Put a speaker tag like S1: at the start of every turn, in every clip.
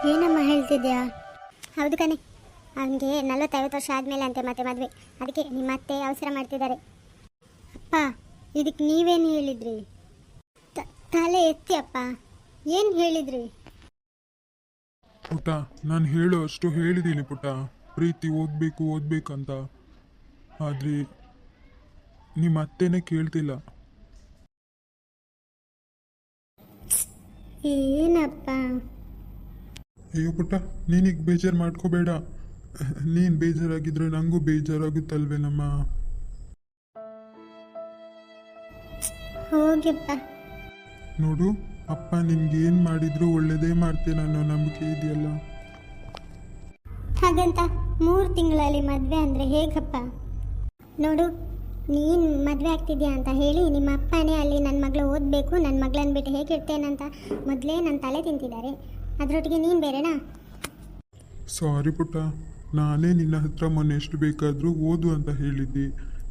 S1: ಏನಮ್ಮ ಹೇಳ್ತಿದ್ಯಾ? ಹೌದು ಕಣೆ, ಅವನಿಗೆ 40-50 ವರ್ಷ ಆದಮೇಲೆ ಅಂತೆ ಮತ್ತೆ ಮದುವೆ. ಅದಕ್ಕೆ ನಿಮ್ಮ ಅತ್ತೆ ಅವಸರ ಮಾಡ್ತಿದ್ದಾರೆ. ಅಪ್ಪ, ಇದಕ್ಕೆ ನೀವೇನು ಹೇಳಿದ್ರಿ? ತಲೆ ಎತ್ತಿ ಅಪ್ಪ, ಏನು ಹೇಳಿದ್ರಿ?
S2: ಪುಟ್ಟ, ನಾನು ಹೇಳೋ ಅಷ್ಟು ಹೇಳಿದ್ದೀನಿ ಪುಟ್ಟ. ಪ್ರೀತಿ ಓದ್ಬೇಕಂತ. ಆದರೆ ನಿಮ್ಮ ಅತ್ತೆನೇ ಕೇಳ್ತಿಲ್ಲ.
S1: ಏನಪ್ಪ?
S2: ಅಯ್ಯೋ ಪುಟ್ಟ, ನೀನೀಗ ಬೇಜಾರು ಮಾಡ್ಕೋಬೇಡ. ನೀನು ಬೇಜಾರಾಗಿದ್ರೆ ನನಗೂ ಬೇಜಾರಾಗುತ್ತಲ್ವೇನಮ್ಮ.
S1: ಹೋಗಿಪ್ಪ.
S2: ನೋಡು, ಅಪ್ಪ ನಿನ್ಗೇನು ಮಾಡಿದ್ರು ಒಳ್ಳೇದೇ ಮಾಡ್ತೇನೆ ಅನ್ನೋ ನಂಬಿಕೆ ಇದೆಯಲ್ಲ.
S1: ಹಾಗಂತ 3 ತಿಂಗಳಲ್ಲಿ ಮದುವೆ ಅಂದರೆ ಹೇಗಪ್ಪ? ನೋಡು, ನೀನು ಮದುವೆ ಆಗ್ತಿದ್ಯಾ ಅಂತ ಹೇಳಿ ನಿಮ್ಮ ಅಪ್ಪನೇ ಅಲ್ಲಿ ನನ್ನ ಮಗಳು ಓದಬೇಕು, ನನ್ನ ಮಗಳನ್ನ ಬಿಟ್ಟು ಹೇಗಿರ್ತೇನಂತ ಮೊದಲೇ ನನ್ನ ತಲೆ ತಿಂತಿದ್ದಾರೆ. ಅದರೊಟ್ಟಿಗೆ ನೀನು ಬೇರೆನಾ?
S2: ಸಾರಿ ಪುಟ್ಟ, ನಾನೇ ನಿನ್ನ ಹತ್ರ ಮೊನ್ನೆ ಎಷ್ಟು ಬೇಕಾದರೂ ಓದು ಅಂತ ಹೇಳಿದ್ದೆ.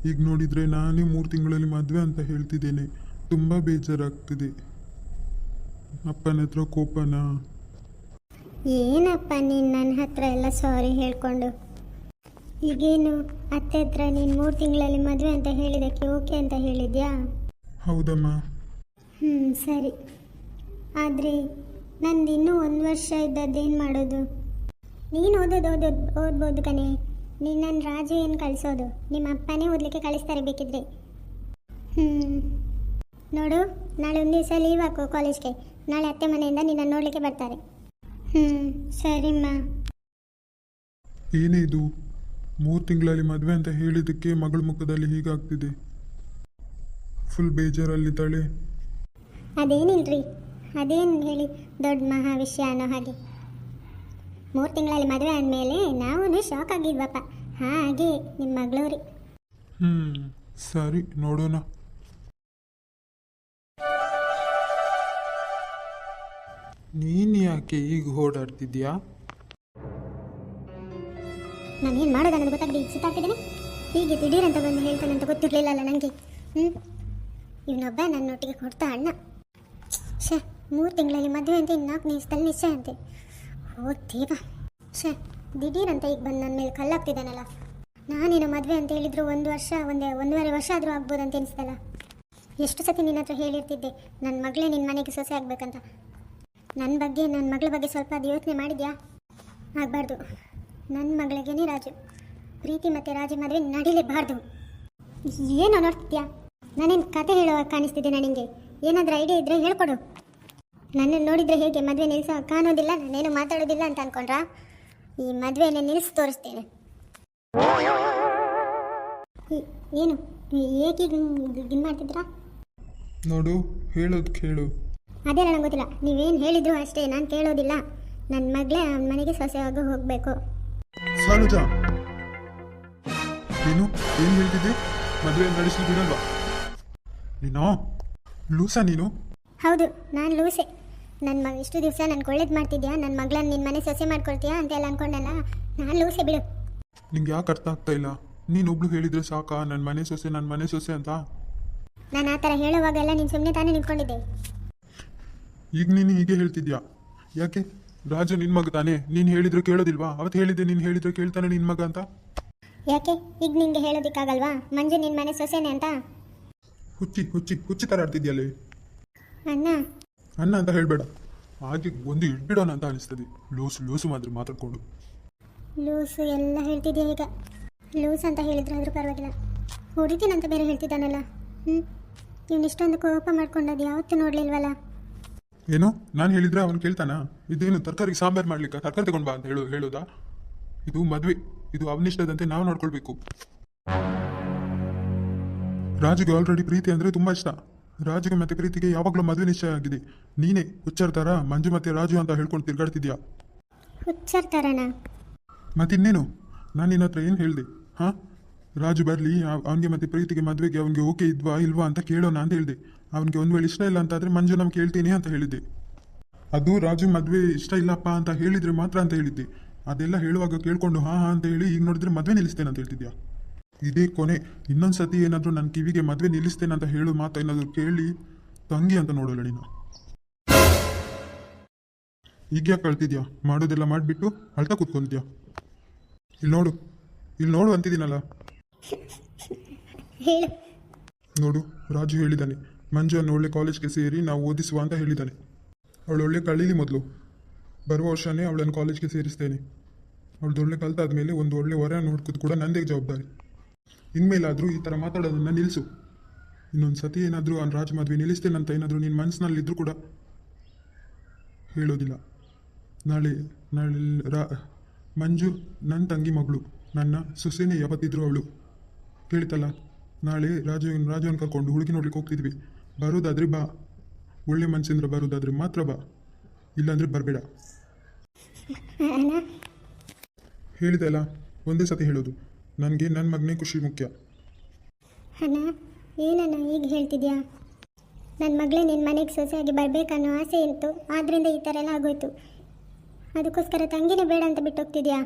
S2: ಈಗ ನೋಡಿದರೆ ನಾನೇ 3 ತಿಂಗಳಲ್ಲಿ ಮದುವೆ ಅಂತ ಹೇಳ್ತಿದ್ದೇನೆ. ತುಂಬ ಬೇಜಾರಾಗ್ತಿದೆ. ಅಪ್ಪನ ಹತ್ರ ಕೋಪನಾ?
S1: ಏನಪ್ಪ ನೀನು ನನ್ನ ಹತ್ರ ಎಲ್ಲ ಸಾರಿ ಹೇಳ್ಕೊಂಡು? ಈಗೇನು ಅತ್ತೆ ಹತ್ರ ನೀನು 3 ತಿಂಗಳಲ್ಲಿ ಮದುವೆ ಅಂತ ಹೇಳಿದ್ದಕ್ಕೆ ಓಕೆ ಅಂತ ಹೇಳಿದ್ಯಾ?
S2: ಹೌದಮ್ಮ.
S1: ಸರಿ. ಆದರೆ ನಂದು ಇನ್ನೂ 1 ವರ್ಷ ಇದ್ದದ್ದೇನು ಮಾಡೋದು? ನೀನು ಓದ್ಬೋದು ಕಣೆ. ನೀನು ನನ್ನ ರಾಜು ಏನು ಕಳಿಸೋದು? ನಿಮ್ಮ ಅಪ್ಪನೇ ಓದಲಿಕ್ಕೆ ಕಳಿಸ್ತಾರೆ ಬೇಕಿದ್ರೆ. ನೋಡು, ನಾಳೆ ಒಂದು ದಿವಸ ಲೀವ್ ಹಾಕು ಕಾಲೇಜ್ಗೆ. ನಾಳೆ ಅತ್ತೆ ಮನೆಯಿಂದ ನಿನ್ನ ನೋಡಲಿಕ್ಕೆ ಬರ್ತಾರೆ. ಸರಿಮ್ಮ.
S2: ಏನೇ ಇದು? 3 ತಿಂಗಳಲ್ಲಿ ಮದುವೆ ಅಂತ ಹೇಳಿದ್ದಕ್ಕೆ ಮಗಳ ಮುಖದಲ್ಲಿ ಹೀಗಾಗ್ತಿದೆ. ಫುಲ್ ಬೇಜಾರಲ್ಲಿದ್ದಾಳೆ.
S1: ಅದೇನಿಲ್ರಿ, ಅದೇನು ಹೇಳಿ ದೊಡ್ಡ ಮಹಾ ವಿಷಯ ಅನ್ನೋ ಹಾಗೆ. 3 ತಿಂಗಳಲ್ಲಿ ಮದುವೆ ಆದಮೇಲೆ ನಾವೂ ಶಾಕ್ ಆಗಿದ್ವಪ್ಪ. ಹಾಗೆ ನಿಮ್ಮ ಮಗಳವ್ರಿ.
S2: ಸರಿ, ನೋಡೋಣ. ನೀನು ಯಾಕೆ ಈಗ ಓಡಾಡ್ತಿದ್ಯಾ?
S1: ನಾನೇನು ಮಾಡೋದು ಅನ್ನೋದು ಗೊತ್ತಾಗದೆ ಈಗ ಸುತ್ತಾಡ್ತಿದ್ದೀನಿ. ಹೀಗೆ ದಿಢೀರಂತ ಬಂದು ಹೇಳ್ತಾನೆ ಅಂತ ಗೊತ್ತಿರಲಿಲ್ಲಲ್ಲ ನನಗೆ. ಇವನೊಬ್ಬ ನನ್ನೊಟ್ಟಿಗೆ ಕೊಡ್ತಾ ಅಣ್ಣ. 3 ತಿಂಗಳಲ್ಲಿ ಮದುವೆ ಅಂತ 4 ದಿವಸದಲ್ಲಿ ನಿಶ್ಚಯ ಅಂತೆ. ಓ ದೇವ, ದಿಢೀರಂತ ಈಗ ಬಂದು ನನ್ನ ಮೇಲೆ ಕಲ್ಲಾಗ್ತಿದ್ದಾನಲ್ಲ. ನಾನೇನೋ ಮದುವೆ ಅಂತ ಹೇಳಿದ್ರು 1 ವರ್ಷ, 1.5 ವರ್ಷ ಆದರೂ ಆಗ್ಬೋದಂತ ಅನಿಸ್ತಲ್ಲ. ಎಷ್ಟು ಸತಿ ನಿನ್ನ ಹತ್ರ ಹೇಳಿರ್ತಿದ್ದೆ ನನ್ನ ಮಗಳೇ ನಿನ್ನ ಮನೆಗೆ ಸೊಸೆ ಆಗಬೇಕಂತ. ನನ್ನ ಮಗಳ ಬಗ್ಗೆ ಸ್ವಲ್ಪ ಅದು ಯೋಚನೆ ಮಾಡಿದ್ಯಾ? ಆಗಬಾರ್ದು. ನನ್ನ ಮಗಳಿಗೇನೆ ರಾಜು. ಪ್ರೀತಿ ಮತ್ತು ರಾಜು ಮದುವೆ ನಡೀಲೇಬಾರ್ದು. ಏನೋ ನೋಡ್ತಿದ್ಯಾ? ನಾನೇನು ಕತೆ ಹೇಳುವಾಗ ಕಾಣಿಸ್ತಿದ್ದೆ ನನಗೆ? ಏನಾದರೂ ಐಡಿಯಾ ಇದ್ದರೆ ಹೇಳ್ಕೊಡು. ನನ್ನನ್ನು ನೋಡಿದರೆ ಹೇಗೆ ಮದುವೆ ನಿಲ್ಲಿಸೋ ಕಾಣೋದಿಲ್ಲ, ನಾನೇನು ಮಾತಾಡೋದಿಲ್ಲ ಅಂತ ಅಂದ್ಕೊಂಡ್ರಾ? ಈ ಮದುವೆಯನ್ನು ನಿಲ್ಲಿಸಿ ತೋರಿಸ್ತೇನೆ. ಏನು ಏಕೆ ಇದು ಮಾಡ್ತಿದ್ರಾ?
S2: ನೋಡು, ಹೇಳೋದು ಕೇಳು.
S1: ಅದೇ ನನಗೆ ಗೊತ್ತಿಲ್ಲ. ನೀವೇನು ಹೇಳಿದ್ರು ಅಷ್ಟೇ, ನಾನು ಕೇಳೋದಿಲ್ಲ. ನನ್ನ ಮಗಳೇ ಅವನ ಮನೆಗೆ ಸೊಸೆಯಾಗಿ ಹೋಗಬೇಕು.
S2: ಸಾಲುಜಾ, ನೀನು ಏನು ಹೇಳ್ತಿದ್ದೆ? ಮದುವೆ ನಡೆಸಲು ಬಿಡಲ್ವಾ ನೀನು? ಲೂಸಾ ನೀನು?
S1: ಹೌದು, ನಾನು ಲೂಸೆ. ನನ್ನ ಇಷ್ಟು ದಿವಸ ನನಗೆ ಒಳ್ಳೇದು ಮಾಡ್ತಿದ್ಯಾ, ನನ್ನ ಮಗಳನ್ನ ನಿನ್ನ ಮನೆ ಸೊಸೆ ಮಾಡ್ಕೊಳ್ತೀಯಾ ಅಂತೆಲ್ಲ ಅನ್ಕೊಂಡಲ್ಲ. ನಾನು ಲೂಸೆ ಬಿಡು.
S2: ನಿಂಗೆ ಯಾಕೆ ಅರ್ಥ ಆಗ್ತಾ ಇಲ್ಲ? ನೀನೊಬ್ಳು ಹೇಳಿದ್ರೆ ಸಾಕಾ ನನ್ನ ಮನೆ ಸೊಸೆ ಅಂತ?
S1: ನಾನು ಆ ಥರ ಹೇಳುವಾಗೆಲ್ಲ ನೀನು ಸುಮ್ಮನೆ ತಾನೇ ನಿಂತ್ಕೊಂಡಿದ್ದೆ.
S2: ಈಗ ನೀನು ಹೀಗೆ ಹೇಳ್ತಿದ್ಯಾ ಯಾಕೆ? ರಾಜು ನಿನ್ನ ಮಗ ತಾನೇ? ನೀನು ಹೇಳಿದ್ರೆ ಕೇಳೋದಿಲ್ವಾ? ಅವತ್ತು ಹೇಳಿದ್ದೆ ನೀನು ಹೇಳಿದ್ರೆ ಕೇಳ್ತಾನೆ ನಿನ್ನ ಮಗ ಅಂತ.
S1: ಯಾಕೆ ಈಗ ನಿಂಗೆ ಹೇಳೋದಕ್ಕಾಗಲ್ವಾ ಮಂಜು ನಿನ್ನ ಮನೆ ಸೊಸೆನೆ ಅಂತ?
S2: ಹುಚ್ಚಿ ಥರ ಆಡ್ತಿದ್ಯಲ್ಲೇ.
S1: ಅಣ್ಣ
S2: ಅಂತ ಹೇಳಬೇಡ. ಹಾಗೆ ಒಂದು ಇಡ್ಬಿಡೋಣ ಅಂತ ಅನಿಸ್ತದೆ. ಲೂಸು ಮಾತ್ರ ಮಾತಾಡ್ಕೊಂಡು.
S1: ಲೂಸು ಎಲ್ಲ ಹೇಳ್ತಿದ್ಯಾ ಈಗ? ಲೂಸ್ ಅಂತ ಹೇಳಿದ್ರೆ ಆದರೂ ಪರವಾಗಿಲ್ಲ, ಹೊಡಿತೀನಂತ ಬೇರೆ ಹೇಳ್ತಿದ್ದಾನಲ್ಲ. ಇವ್ನು ಇಷ್ಟೊಂದು ಕೋಪ ಮಾಡ್ಕೊಂಡದ್ದು ಯಾವತ್ತೂ ನೋಡಲಿಲ್ವಲ್ಲ.
S2: ಏನು ನಾನು ಹೇಳಿದ್ರೆ ಅವನು ಕೇಳ್ತಾನಾ? ಇದೇನು ತರಕಾರಿ ಸಾಂಬಾರು ಮಾಡ್ಲಿಕ್ಕೆ ತರಕಾರಿ ತಗೊಂಡು ಬಾ ಅಂತ ಹೇಳೋದಾ? ಇದು ಮದುವೆ, ಇದು ಅವನಿಷ್ಟದಂತೆ ನಾವು ನೋಡ್ಕೊಳ್ಬೇಕು. ರಾಜುಗೆ ಆಲ್ರೆಡಿ ಪ್ರೀತಿ ಅಂದರೆ ತುಂಬ ಇಷ್ಟ. ರಾಜುಗೆ ಮತ್ತೆ ಪ್ರೀತಿಗೆ ಯಾವಾಗಲೂ ಮದುವೆ ನಿಶ್ಚಯ ಆಗಿದೆ. ನೀನೇ ಹುಚ್ಚರ ಥರ ಮಂಜು ಮತ್ತೆ ರಾಜು ಅಂತ ಹೇಳ್ಕೊಂಡು ತಿರ್ಗಾಡ್ತಿದ್ಯಾ.
S1: ಹುಚ್ಚರ ಥರನಾ?
S2: ಮತ್ತಿನ್ನೇನು? ನಾನು ನಿನ್ನ ಹತ್ರ ಏನು ಹೇಳಿದೆ? ರಾಜು ಬರಲಿ, ಅವನಿಗೆ ಮತ್ತೆ ಪ್ರೀತಿಗೆ ಮದುವೆಗೆ ಅವನಿಗೆ ಓಕೆ ಇಲ್ವಾ ಅಂತ ಕೇಳೋಣ ಅಂತ ಹೇಳಿದೆ. ಅವನಿಗೆ ಒಂದು ವೇಳೆ ಇಷ್ಟ ಇಲ್ಲ ಅಂತಾದರೆ ಮಂಜು ನಮ್ಗೆ ಕೇಳ್ತೀನಿ ಅಂತ ಹೇಳಿದ್ದೆ. ಅದು ರಾಜು ಮದುವೆ ಇಷ್ಟ ಇಲ್ಲಪ್ಪ ಅಂತ ಹೇಳಿದರೆ ಮಾತ್ರ ಅಂತ ಹೇಳಿದ್ದೆ. ಅದೆಲ್ಲ ಹೇಳುವಾಗ ಕೇಳ್ಕೊಂಡು ಹಾಂ ಅಂತ ಹೇಳಿ ಈಗ ನೋಡಿದ್ರೆ ಮದುವೆ ನಿಲ್ಲಿಸ್ತೇನೆ ಅಂತ ಹೇಳ್ತಿದ್ಯಾ. ಇದೇ ಕೊನೆ. ಇನ್ನೊಂದು ಸತಿ ಏನಾದರೂ ನನ್ನ ಕಿವಿಗೆ ಮದುವೆ ನಿಲ್ಲಿಸ್ತೇನೆ ಅಂತ ಹೇಳು ಮಾತು ಏನಾದರೂ ಕೇಳಿ ತಂಗಿ ಅಂತ ನೋಡೋಲ್ಲ ನೀನು. ಈಗ ಯಾಕೆ ಕಳ್ತಿದ್ಯಾ? ಮಾಡೋದೆಲ್ಲ ಮಾಡಿಬಿಟ್ಟು ಅಳ್ತಾ ಕೂತ್ಕೊಂತೀಯಾ? ಇಲ್ಲಿ ನೋಡು, ಇಲ್ಲಿ ನೋಡು ಅಂತಿದ್ದೀನಲ್ಲ.
S1: ಹೇಳು.
S2: ನೋಡು, ರಾಜು ಹೇಳಿದ್ದಾನೆ, ಮಂಜು ಅನ್ನೋ ಒಳ್ಳೆ ಕಾಲೇಜ್ಗೆ ಸೇರಿ ನಾವು ಓದಿಸುವ ಅಂತ ಹೇಳಿದ್ದಾನೆ. ಅವಳು ಒಳ್ಳೆ ಕಳೀಲಿ ಮೊದಲು. ಬರುವ ವರ್ಷನೇ ಅವಳನ್ನು ಕಾಲೇಜ್ಗೆ ಸೇರಿಸ್ತೇನೆ. ಅವಳದು ಒಳ್ಳೆ ಕಲ್ತಾದ್ಮೇಲೆ ಒಂದು ಒಳ್ಳೆ ಹೊರ ನೋಡ್ಕೋದು ಕೂಡ ನಂದೇ ಜವಾಬ್ದಾರಿ. ಇನ್ಮೇಲಾದರೂ ಈ ಥರ ಮಾತಾಡೋದನ್ನು ನಿಲ್ಲಿಸು. ಇನ್ನೊಂದು ಸತಿ ಏನಾದರೂ ಅವ್ನು ರಾಜು ಮದುವೆ ನಿಲ್ಲಿಸ್ತೇನಂತ ಏನಾದರೂ ನಿನ್ನ ಮನಸ್ಸಿನಲ್ಲಿದ್ದರೂ ಕೂಡ ಹೇಳೋದಿಲ್ಲ. ನಾಳೆ ನಾಳೆ ಮಂಜು ನನ್ನ ತಂಗಿ ಮಗಳು, ನನ್ನ ಸೊಸೆನೇ ಯಾವತ್ತಿದ್ರು ಅವಳು. ಕೇಳಿತಲ್ಲ, ನಾಳೆ ರಾಜುವನ್ನು ಕರ್ಕೊಂಡು ಹುಡುಗಿ ನೋಡ್ಲಿಕ್ಕೆ ಹೋಗ್ತಿದ್ವಿ. ಬರೋದಾದ್ರೆ ಬಾ, ಒಳ್ಳೆ ಮನಸ್ಸಿಂದ ಬರೋದಾದ್ರೆ ಮಾತ್ರ ಬಾ, ಇಲ್ಲಾಂದ್ರೆ ಬರಬೇಡ. ಹೇಳಿದೆ ಅಲ್ಲ, ಒಂದೇ ಸತಿ ಹೇಳೋದು. ನನಗೆ ನನ್ನ ಮಗನೇ ಖುಷಿ ಮುಖ್ಯ.
S1: ಅಣ್ಣ, ಏನಣ್ಣ ಈಗ ಹೇಳ್ತಿದ್ಯಾ? ನನ್ನ ಮಗಳೇ ನಿನ್ನ ಮನೆಗೆ ಸೊಸೆಯಾಗಿ ಬರಬೇಕನ್ನೋ ಆಸೆ ಇತ್ತು, ಆದ್ದರಿಂದ ಈ ಥರ ಎಲ್ಲ ಆಗೋಯ್ತು. ಅದಕ್ಕೋಸ್ಕರ ತಂಗಿನೇ ಬೇಡ ಅಂತ ಬಿಟ್ಟು ಹೋಗ್ತಿದ್ಯಾ?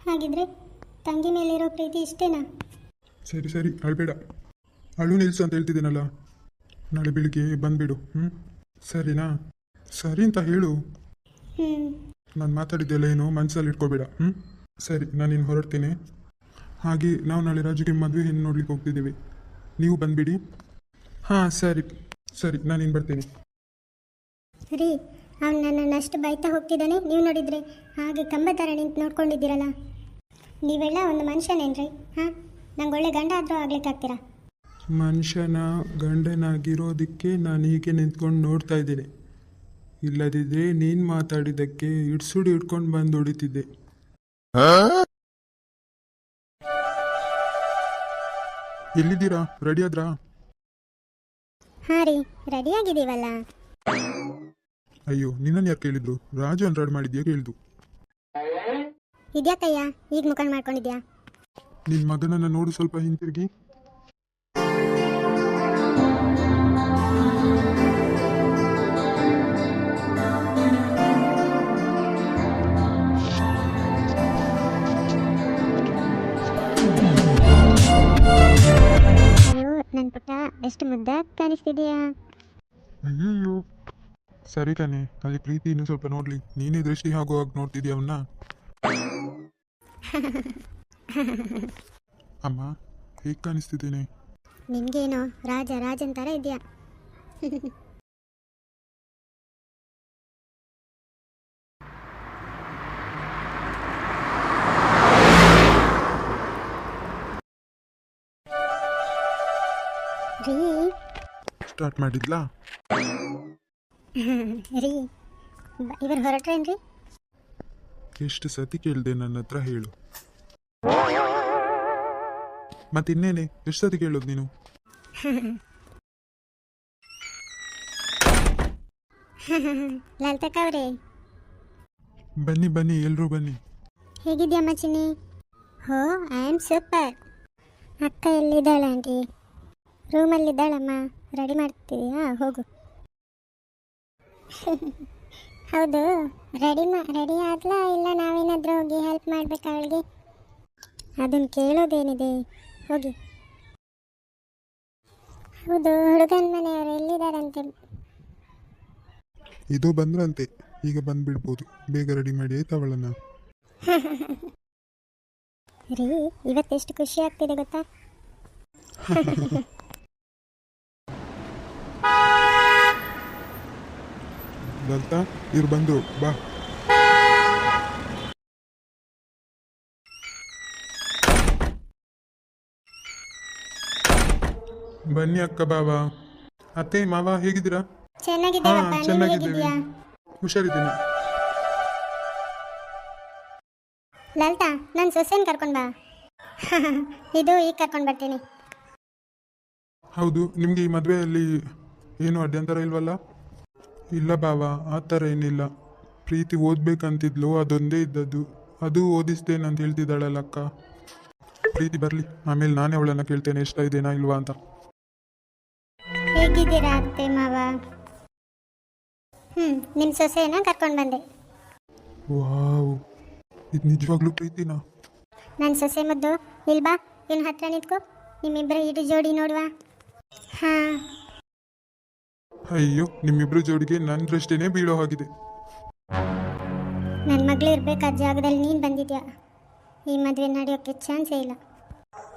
S1: ಹಾಗಿದ್ರೆ ತಂಗಿ ಮೇಲಿರೋ ಪ್ರೀತಿ ಇಷ್ಟೇನಾ?
S2: ಸರಿ ಸರಿ, ಅಳ್ಬೇಡ. ಅಳು ನಿಲ್ಸು ಅಂತ ಹೇಳ್ತಿದ್ದೀನಲ್ಲ. ನಾಳೆ ಬೆಳಿಗ್ಗೆ ಬಂದುಬಿಡು. ಸರಿನಾ? ಸರಿ ಅಂತ ಹೇಳು. ನಾನು ಮಾತಾಡಿದ್ದೆಲ್ಲ ಏನು ಮನಸ್ಸಲ್ಲಿ ಇಟ್ಕೋಬೇಡ. ಸರಿ, ನಾನು ಇನ್ನು ಹೊರಡ್ತೀನಿ. ಹಾಗೆ ನಾವು ನಾಳೆ ರಾಜುಗೆ ಮದುವೆ ಹೆಣ್ಣು ನೋಡ್ಲಿಕ್ಕೆ ಹೋಗ್ತಿದ್ದೀವಿ. ನೀವು ಬಂದುಬಿಡಿ. ಹಾಂ ಸರಿ ಸರಿ, ನಾನು ಇನ್ನು ಬರ್ತೀನಿ.
S1: ರೀ, ಅವ್ನು ನನ್ನನ್ನು ಅಷ್ಟು ಬೈತಾ ಹೋಗ್ತಿದ್ದಾನೆ. ನೀವು ನೋಡಿದರೆ ಹಾಗೆ ಕಂಬ ಥರ ನಿಂತು ನೋಡ್ಕೊಂಡಿದ್ದೀರಲ್ಲ. ನೀವೆಲ್ಲ ಒಂದು ಮನುಷ್ಯನೇನ್ರಿ? ಹಾಂ, ನಂಗೆ ಒಳ್ಳೆ ಗಂಡ ಆದರೂ ಆಗ್ಲಿಕ್ಕಾಗ್ತೀರಾ?
S2: ಮನುಷ್ಯನ ಗಂಡನಾಗಿರೋದಕ್ಕೆ ನಾನು ಹೀಗೆ ನಿಂತ್ಕೊಂಡು ನೋಡ್ತಾ ಇದ್ದೀನಿ. ಇಲ್ಲದಿದ್ದರೆ ನೀನು ಮಾತಾಡಿದ್ದಕ್ಕೆ ಇಡ್ಸುಡಿ ಹಿಡ್ಕೊಂಡು ಬಂದು ಹೊಡಿತಿದ್ದೆ. ಎಲ್ಲಿದ್ದೀರಾ? ರೆಡಿ ಆದ್ರಾ?
S1: ಹಾಂ ರೀ, ರೆಡಿಯಾಗಿದ್ದೀವಲ್ಲ.
S2: ಅಯ್ಯೋ, ನಿನ್ನನ್ನು ಯಾರು ಕೇಳಿದ್ರು? ರಾಜು ರೆಡಿ ಮಾಡಿದ್ಯಾ ಕೇಳಿದ್ದು.
S1: ಇದ್ಯಾಕಯ್ಯ ಈಗ ಮುಖಂಡ್ ಮಾಡ್ಕೊಂಡಿದ್ಯಾ?
S2: ನಿನ್ನ ಮಗನನ್ನು ನೋಡು, ಸ್ವಲ್ಪ ಹಿಂತಿರುಗಿ.
S1: ಅಯ್ಯೋ ನನ್ನ ಪುಟ್ಟ, ಎಷ್ಟು ಮುದ್ದಾಗಿ ಕಾಣಿಸ್ತಿದೆಯಾ?
S2: ಅಯ್ಯಯ್ಯೋ, ಸರಿ ತಾನೆ, ಅಲ್ಲಿ ಪ್ರೀತಿ ಇನ್ನೂ ಸ್ವಲ್ಪ ನೋಡ್ಲಿ. ನೀನೇ ದೃಷ್ಟಿ ಆಗುವಾಗ ನೋಡ್ತಿದ್ಯಾ ಅವನ್ನ. ಅಮ್ಮ, ಹೇಗೆ ಕಾಣಿಸ್ತಿದ್ದೀನಿ?
S1: ನಿನ್ಗೇನೋ ರಾಜನ್ ಥರ ಇದೆಯಾ? ರೀ
S2: ಸ್ಟಾರ್ಟ್ ಮಾಡಿದ್ಲಾ?
S1: ರೀ, ಇವರು ಹೊರಟ್ರೇನ್ರಿ?
S2: ಎಷ್ಟು ಸತಿ ಕೇಳಿದೆ ನನ್ನ ಹತ್ರ ಹೇಳು. ಮತ್ತಿನ್ನೇನೆ, ಎಷ್ಟು ಸತಿ ಕೇಳೋದು ನೀನು?
S1: ಲಲಿತಕ್ಕ ಅವರೇ,
S2: ಬನ್ನಿ ಬನ್ನಿ, ಎಲ್ಲರೂ ಬನ್ನಿ.
S1: ಹೇಗಿದ್ಯಮ್ಮ ಚಿನ್ನಿ? ಹೋ, ಐ ಆಮ್ ಸೂಪರ್. ಅಕ್ಕ ಎಲ್ಲಿದ್ದಾಳೆ ಆಂಟಿ? ರೂಮಲ್ಲಿದ್ದಾಳಮ್ಮ, ರೆಡಿ ಮಾಡ್ತಿದೀಯಾ? ಹೋಗು. ಹೌದು, ರೆಡಿ ಆದ್ಲಾ ಇಲ್ಲ ನಾವೇನಾದರೂ ಹೋಗಿ ಹೆಲ್ಪ್ ಮಾಡ್ಬೇಕಾ ಅವಳಿಗೆ? ಅದನ್ನು ಕೇಳೋದೇನಿದೆ, ಹೋಗಿ. ಹೌದು, ಹುಡುಗನ ಮನೆಯವರು ಎಲ್ಲಿದ್ದಾರಂತೆ?
S2: ಇದು ಬಂದ್ರಂತೆ, ಈಗ ಬಂದ್ಬಿಡ್ಬೋದು. ಬೇಗ ರೆಡಿ ಮಾಡಿ ಆಯ್ತು ಅವಳನ್ನ.
S1: ರೀ, ಇವತ್ತೆಷ್ಟು ಖುಷಿ ಆಗ್ತಿದೆ ಗೊತ್ತಾ?
S2: ಲಲಿತಾ, ಇವ್ರು ಬಂದರು, ಬಾ. ಬನ್ನಿ ಅಕ್ಕ, ಬಾವಾ, ಅತ್ತೆ, ಮಾವ, ಹೇಗಿದ್ದೀರಾ?
S1: ಚೆನ್ನಾಗಿದ್ದೀರಪ್ಪ,
S2: ಹಾ,
S1: ನೀನು
S2: ಚೆನ್ನಾಗಿದ್ದೀವಿ.
S1: ಹೇಗಿದ್ದೀಯಾ?
S2: ಹುಷಾರಿದ್ದೀನಿ.
S1: ಲಲಿತಾ, ನನ್ನ ಸೊಸೆನ ಕರ್ಕೊಂಡು ಬಾ. ಇದು ಈಗ ಕರ್ಕೊಂಡು ಬರ್ತೀನಿ.
S2: ಹೌದು, ನಿಮಗೆ ಈ ಮದುವೆಯಲ್ಲಿ ಏನು ಅಡ್ಯಂತರ ಇಲ್ವಲ್ಲ? ಇಲ್ಲ ಬಾವ, ಆ ಥರ ಏನಿಲ್ಲ. ಪ್ರೀತಿ ಓದ್ಬೇಕಂತಿದ್ಲು, ಅದೊಂದೇ ಇದ್ದದ್ದು. ಅದು ಓದಿಸ್ತೇನೆ ಅಂತ ಹೇಳ್ತಿದ್ದಾಳಲ್ಲ ಅಕ್ಕ. ಪ್ರೀತಿ ಬರಲಿ, ಆಮೇಲೆ ನಾನೇ ಅವಳನ್ನು ಕೇಳ್ತೇನೆ ಇಷ್ಟ ಇದೆನಾ ಇಲ್ವಾ ಅಂತ.
S1: ಹೇಗಿದ್ದೀರಾ ಅತ್ತೆ ಮಾವ? ನಿಮ್ಮ ಸೊಸೆನ ಕರ್ಕೊಂಡು ಬಂದೆ.
S2: ವಾವ್, ಇದು ನಿಜವಾಗ್ಲೂ ಪ್ರೀತಿನಾ?
S1: ನನ್ನ ಸೊಸೆ ಮುದ್ದು, ಇಲ್ಬಾ, ಇನ್ನು ಹತ್ರ ನಿಂತ್ಕೋ, ನಿಮ್ಮಿಬ್ಬರ ಇಡು ಜೋಡಿ ನೋಡುವ. ಹಾಂ,
S2: ಅಯ್ಯೋ, ನಿಮ್ಮಿಬ್ರು ಜೋಡಿಗೆ ನನ್ನ ದೃಷ್ಟಿನೇ ಬೀಳೋ ಹಾಗಿದೆ.
S1: ನನ್ನ ಮಗಳು ಇರಬೇಕಾದ ಜಾಗದಲ್ಲಿ ನೀನು ಬಂದಿದ್ಯಾ. ಈ ಮದುವೆ ನಡೆಯೋಕ್ಕೆ ಚಾನ್ಸೇ ಇಲ್ಲ.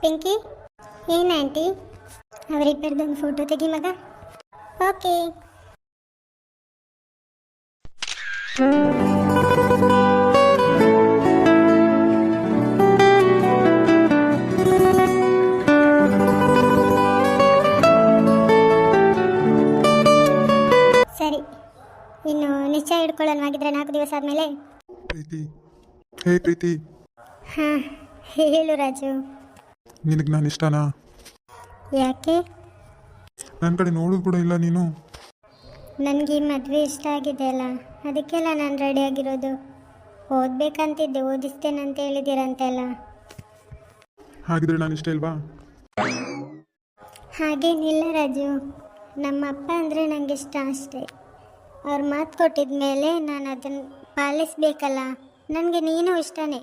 S1: ಪಿಂಕಿ, ಏನು ಆಂಟಿ, ಅವರಿಬ್ಬರದೊಂದು ಫೋಟೋ ತೆಗಿ ಮಗ. ಓಕೆ. ಸರಿ, ಇನ್ನು ನಿಶ್ಚಯ ಹಿಡ್ಕೊಳ್ಳೋಣವಾಗಿದ್ರೆ 4 ದಿವಸ ಆದಮೇಲೆ.
S2: ಪ್ರೀತಿ, ಹೇ ಪ್ರೀತಿ,
S1: ಹಾಂ ಹೇಳು ರಾಜು.
S2: ನಿನಗೆ ನಾನು ಇಷ್ಟನಾ?
S1: ಯಾಕೆ?
S2: ನನ್ನ ಕಡೆ ನೋಡೋದು ಕೂಡ ಇಲ್ಲ ನೀನು.
S1: ನನಗೆ ಈ ಮದುವೆ ಇಷ್ಟ ಆಗಿದೆ ಅಲ್ಲ, ಅದಕ್ಕೆಲ್ಲ ನಾನು ರೆಡಿಯಾಗಿರೋದು. ಓದಬೇಕಂತಿದ್ದೆ, ಓದಿಸ್ತೇನೆ ಅಂತ ಹೇಳಿದ್ದೀರಂತೆಲ್ಲ.
S2: ಹಾಗಿದ್ರೆ ನಾನು ಇಷ್ಟ ಇಲ್ವಾ?
S1: ಹಾಗೇನಿಲ್ಲ ರಾಜು, ನಮ್ಮ ಅಪ್ಪ ಅಂದರೆ ನನಗೆ ಇಷ್ಟ ಅಷ್ಟೇ. ಅವ್ರು ಮಾತು ಕೊಟ್ಟಿದ ಮೇಲೆ ನಾನು ಅದನ್ನು ಪಾಲಿಸ್ಬೇಕಲ್ಲ. ನನಗೆ ನೀನು ಇಷ್ಟನೇ.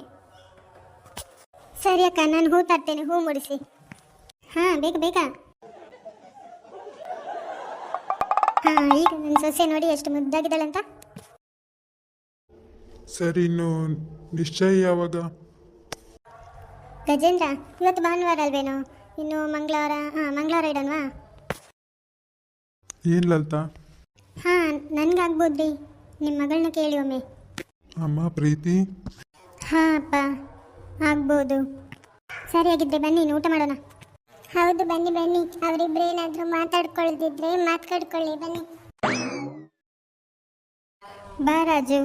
S1: ಸರಿ ಅಕ್ಕ, ನಾನು ಹೂ ತರ್ತೇನೆ, ಹೂ ಮುಡಿಸಿ. ಹಾಂ, ಬೇಗ ಬೇಗ. ಹಾಂ, ಈಗ ನನ್ನ ಸೊಸೆ ನೋಡಿ ಎಷ್ಟು ಮುದ್ದಾಗಿದ್ದಾಳಂತ.
S2: ಸರಿ, ಇನ್ನು ನಿಶ್ಚಯ ಯಾವಾಗ?
S1: ಗಜೇಂದ್ರ, ಇವತ್ತು ಭಾನುವಾರ ಅಲ್ವೇನೋ, ಇನ್ನು ಮಂಗಳವಾರ ಇಡೋಣವಾ?
S2: ಏನು ಲಲಿತಾ?
S1: ಹಾಂ, ನನಗಾಗ್ಬೋದ್ರಿ. ನಿಮ್ಮ ಮಗಳನ್ನ ಕೇಳಿ ಒಮ್ಮೆ.
S2: ಅಮ್ಮ ಪ್ರೀತಿ.
S1: ಹಾಂ ಅಪ್ಪ, ಆಗ್ಬೋದು. ಸರಿಯಾಗಿದ್ದರೆ ಬನ್ನಿ, ಇನ್ನು ಊಟ ಮಾಡೋಣ. ಹೌದು, ಬನ್ನಿ ಬನ್ನಿ. ಅವರಿಬ್ಬರು ಏನಾದರೂ ಮಾತಾಡ್ಕೊಳ್ದಿದ್ರೆ ಮಾತಾಡ್ಕೊಳ್ಳಿ, ಬನ್ನಿ. ಬಾ ರಾಜು.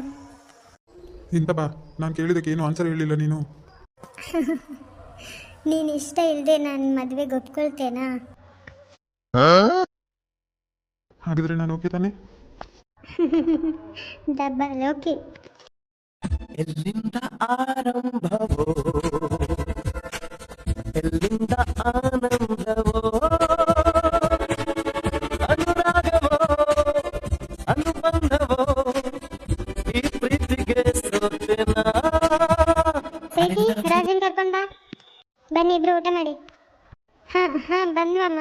S2: ಇಂತ ಬಾ, ನಾನು ಕೇಳಿದಕ್ಕೆ ಏನು ಆನ್ಸರ್ ಹೇಳಿಲ್ಲ ನೀನು.
S1: ನೀನು ಇಷ್ಟ ಇಲ್ಲದೆ ನಾನು ಮದುವೆಗೆ ಒಪ್ಕೊಳ್ತೇನಾ?
S2: ಹಾಗಿದ್ರೆ ನಾನು ಓಕೆ ತಾನೆ?
S1: Double okay.
S3: ಎಲ್ಲಿಂದ ಆರಂಭವೋ, ಎಲ್ಲಿಂದ ಆನಂದವೋ, ಅನುರಾಗವೋ ಅನುಬಂಧವೋ, ಈ ಪ್ರೀತಿಗೆ ಸೋತೆನಾ.
S1: ಪ್ರೀತಿ, ರಾಜನ್ ಕರ್ಕೊಂಡ್ ಬಾ. ಬನ್ನಿ ಇಬ್ರು ಊಟ ಮಾಡಿ. ಹಾಂ ಹಾಂ, ಬಂದ್ವಮ್ಮ.